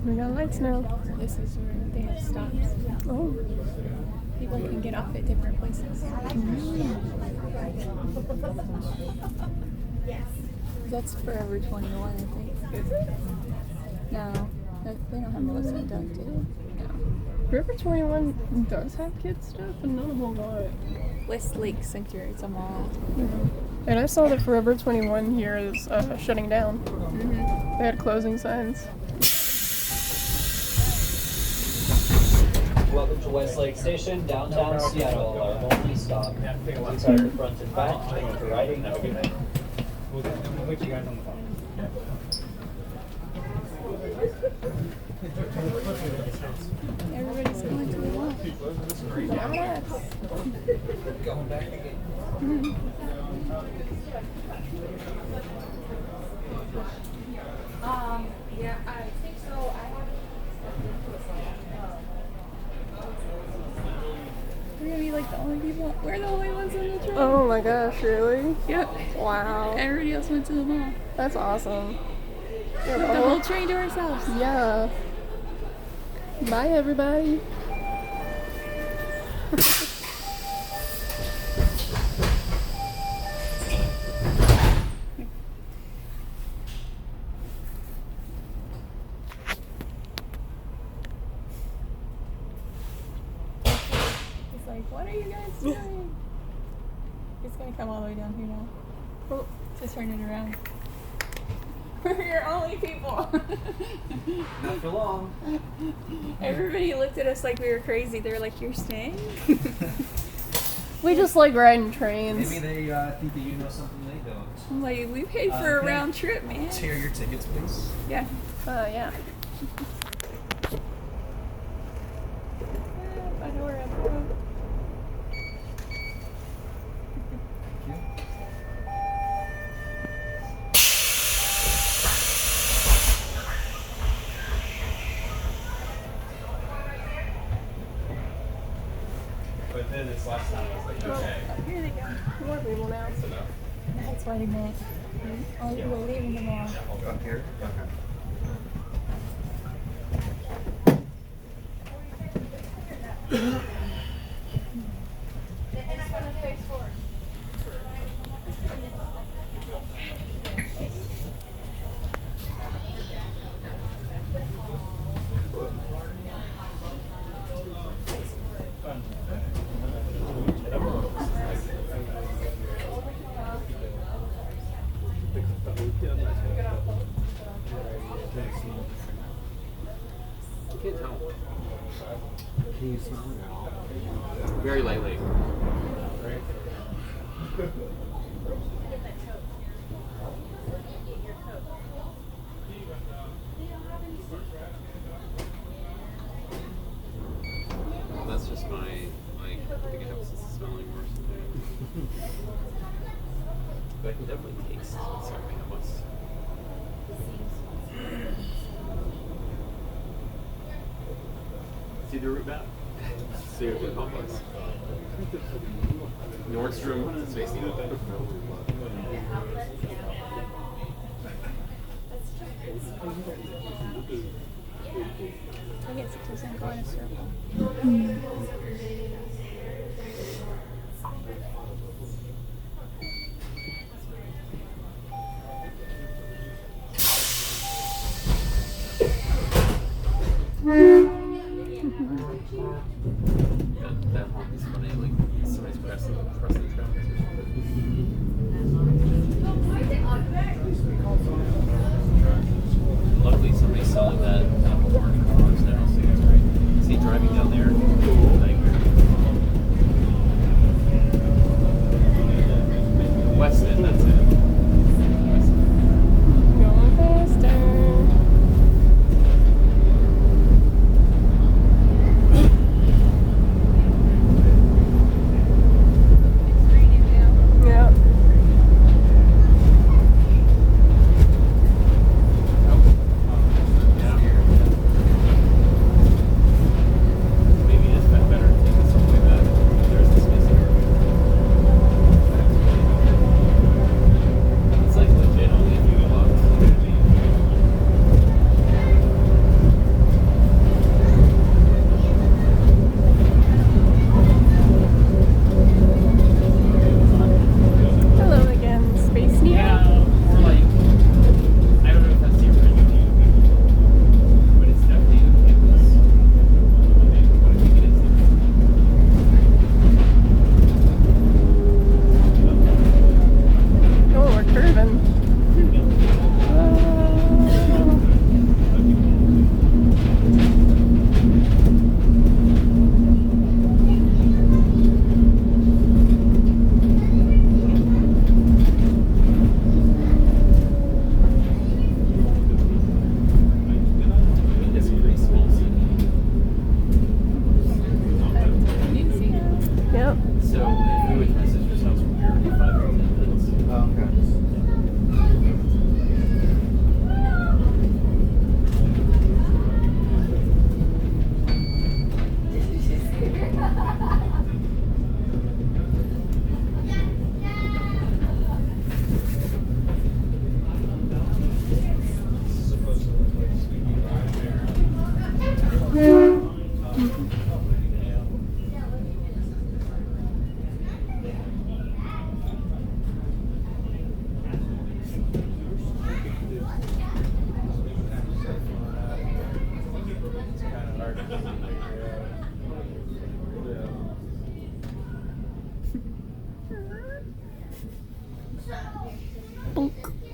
We got lights now. This is where they have stops. Oh. People can get off at different places. That's Forever 21, I think. Is it? No, they don't have Melissa and Doug, do they? No. Forever 21 does have kids stuff, but not a whole lot. Westlake Center, it's a mall. And I saw that Forever 21 here is shutting down. Mm-hmm. They had closing signs. Welcome to Westlake Station, downtown Seattle. Our only stop. Please have your front and back. Thank you for riding. Have a good night. We'll put you guys on the phone. Everybody's going to the mall. Going back again. Yeah, I think so. I haven't. We're gonna be like the only people. We're the only ones on the train. Oh my gosh, really? Yep. Wow. Everybody else went to the mall. That's awesome. We have the whole train to ourselves. Yeah. Bye, everybody. It's like, what are you guys doing? It's gonna come all the way down here now. Oh. To turn it around. We're your only people. Not for long. Everybody looked at us like we were crazy. They were like, "You're staying?" We just like riding trains. Maybe they think that you know something they don't. I'm like, "We paid for a Okay. round trip, man." Tear your tickets, please. Yeah. Yeah. Fedora, bro. But then this last time I was like, okay. Here they go. More people now. That's enough. That's what he meant. Only people leaving the mall. I'll go up here. Okay. Can't tell. Can you smell it at all? Very lightly. That's just my, like, I think I have a sense of smelling or something. But I can definitely taste something that was. See the route map? See the complex. Nordstrom, Space Needle. I guess it doesn't go in a circle. That honk is funny, like somebody's pressing the track. Luckily, somebody's selling that Apple Orange cars now, so that's great. Is he driving down there? Like, It's kind of hard to figure out. Bonk.